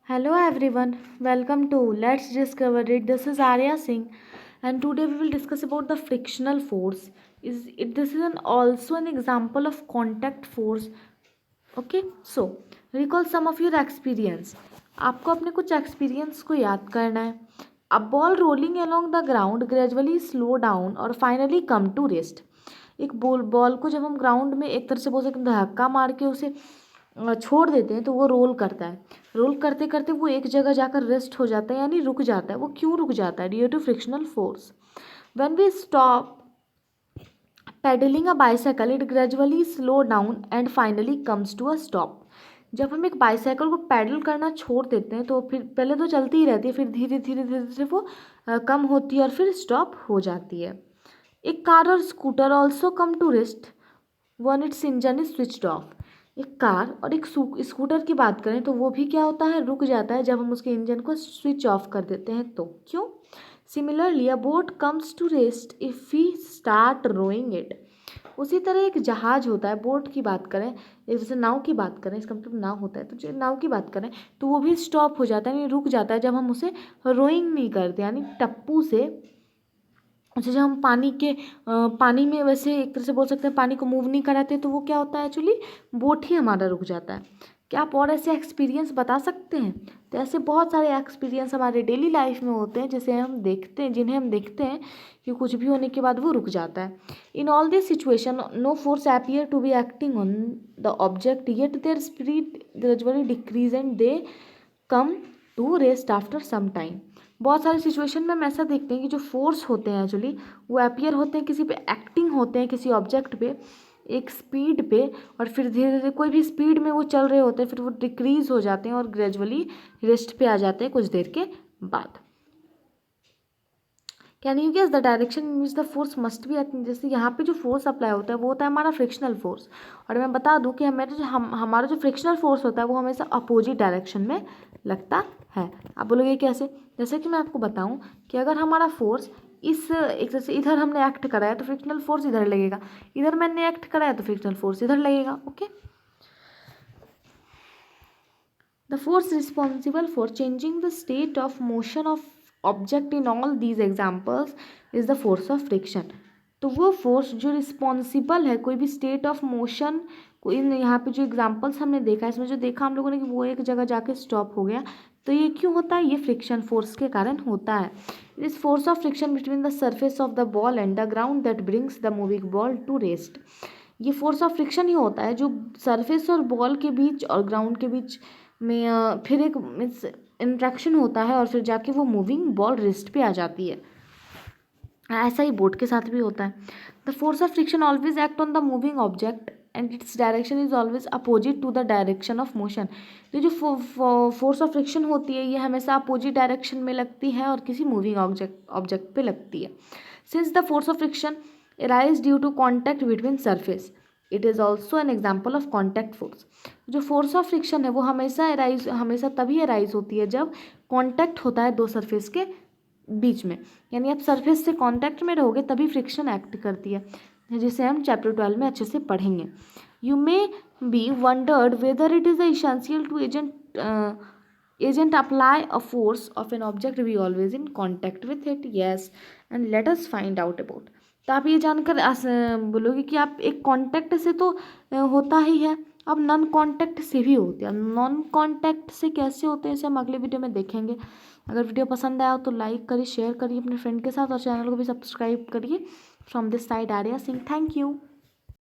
Hello everyone, welcome to Let's Discover It. This is Arya Singh, and today we will discuss about the frictional force. This is also an example of contact force. Okay, so recall some of your experience. आपको अपने कुछ experience को याद करना है. A ball rolling along the ground gradually slow down और finally come to rest. एक ball को जब हम ग्राउंड में एक तरह से बोल सकते हैं धक्का मार के उसे छोड़ देते हैं तो वो रोल करता है. रोल करते करते वो एक जगह जाकर रेस्ट हो जाता है यानी रुक जाता है. वो क्यों रुक जाता है? Due to frictional force. When we stop pedalling a bicycle it gradually slow down and finally comes to a stop. जब हम एक बाइसाइकिल को पैडल करना छोड़ देते हैं तो फिर पहले तो चलती ही रहती है, फिर धीरे धीरे धीरे धीरे वो कम होती है और फिर स्टॉप हो जाती है. एक कार और scooter also come to rest when its engine is switched off. एक कार और एक स्कूटर की बात करें तो वो भी क्या होता है, रुक जाता है जब हम उसके इंजन को स्विच ऑफ कर देते हैं. तो क्यों? Similarly a boat comes to rest if we start rowing it. उसी तरह एक जहाज होता है, बोट की बात करें, एक जैसे नाव की बात करें, इसका मतलब नाव होता है, तो जो नाव की बात करें तो वो भी स्टॉप हो जाता है यानी रुक जाता है जब हम उसे रोइंग नहीं करते यानी टप्पू से जैसे हम पानी में वैसे एक तरह से बोल सकते हैं पानी को मूव नहीं कराते तो वो क्या होता है, एक्चुअली बोट ही हमारा रुक जाता है. क्या आप और ऐसे एक्सपीरियंस बता सकते हैं? तो ऐसे बहुत सारे एक्सपीरियंस हमारे डेली लाइफ में होते हैं जिन्हें हम देखते हैं कि कुछ भी होने के बाद वो रुक जाता है. In all this situation no force appear to be acting on the object yet their speed gradually decrease and they come to rest after some time. बहुत सारे सिचुएशन में हम ऐसा देखते हैं कि जो फोर्स होते हैं एक्चुअली वो अपीयर होते हैं किसी पे, एक्टिंग होते हैं किसी ऑब्जेक्ट पे एक स्पीड पे, और फिर धीरे धीरे कोई भी स्पीड में वो चल रहे होते हैं, फिर वो डिक्रीज हो जाते हैं और ग्रेजुअली रेस्ट पे आ जाते हैं कुछ देर के बाद. Can you guess the direction in which the force must be acting. जैसे यहाँ पे जो फोर्स अप्लाई होता है वो होता है हमारा फ्रिक्शनल फोर्स, और मैं बता दूँ कि हमारा जो फ्रिक्शनल फोर्स होता है वो हमेशा अपोजिट डायरेक्शन में लगता है. आप बोलोगे कैसे? जैसे कि मैं आपको बताऊँ कि अगर हमारा फोर्स एक जैसे इधर हमने एक्ट करा है तो फ्रिक्शनल फोर्स इधर लगेगा, इधर मैंने एक्ट करा है तो फ्रिक्शनल फोर्स इधर लगेगा. Okay. The force responsible for changing the state of motion of object in all these examples is the force of friction. तो वो फोर्स जो रिस्पॉन्सिबल है कोई भी स्टेट ऑफ मोशन को, इन यहाँ पे जो एग्जांपल्स हमने देखा इसमें जो देखा हम लोगों ने कि वो एक जगह जाके स्टॉप हो गया, तो ये क्यों होता है? ये फ्रिक्शन फोर्स के कारण होता है. इस force of friction between the surface of the ball and the ground that brings the moving ball to rest. ये फोर्स ऑफ फ्रिक्शन ही होता है जो सरफेस और बॉल के बीच और ग्राउंड के बीच में फिर एक मीन्स इंट्रैक्शन होता है और फिर जाके वो मूविंग बॉल रेस्ट पे आ जाती है. ऐसा ही बोट के साथ भी होता है. The force of friction always act on the moving object and its direction is always opposite to the direction of motion. तो जो फोर्स ऑफ फ्रिक्शन होती है ये हमेशा अपोजिट डायरेक्शन में लगती है और किसी मूविंग ऑब्जेक्ट पे लगती है. Since the force of friction arise due to contact between surface it is also an example of contact force. जो फोर्स ऑफ फ्रिक्शन है वो हमेशा तभी अराइज होती है जब कॉन्टैक्ट होता है दो सरफेस के बीच में, यानी आप सरफेस से कॉन्टैक्ट में रहोगे तभी फ्रिक्शन एक्ट करती है, जिसे हम चैप्टर 12 में अच्छे से पढ़ेंगे. You may be wondered whether it is essential to agent apply a force of an object we always in contact with it. Yes, and let us find out about. तो आप ये जानकर बोलोगे कि आप एक कांटेक्ट से तो होता ही है, अब नॉन कांटेक्ट से भी होते हैं. नॉन कांटेक्ट से कैसे होते हैं इसे हम अगले वीडियो में देखेंगे. अगर वीडियो पसंद आया हो तो लाइक करिए, शेयर करिए अपने फ्रेंड के साथ और चैनल को भी सब्सक्राइब करिए. From this side Arya Singh, thank you.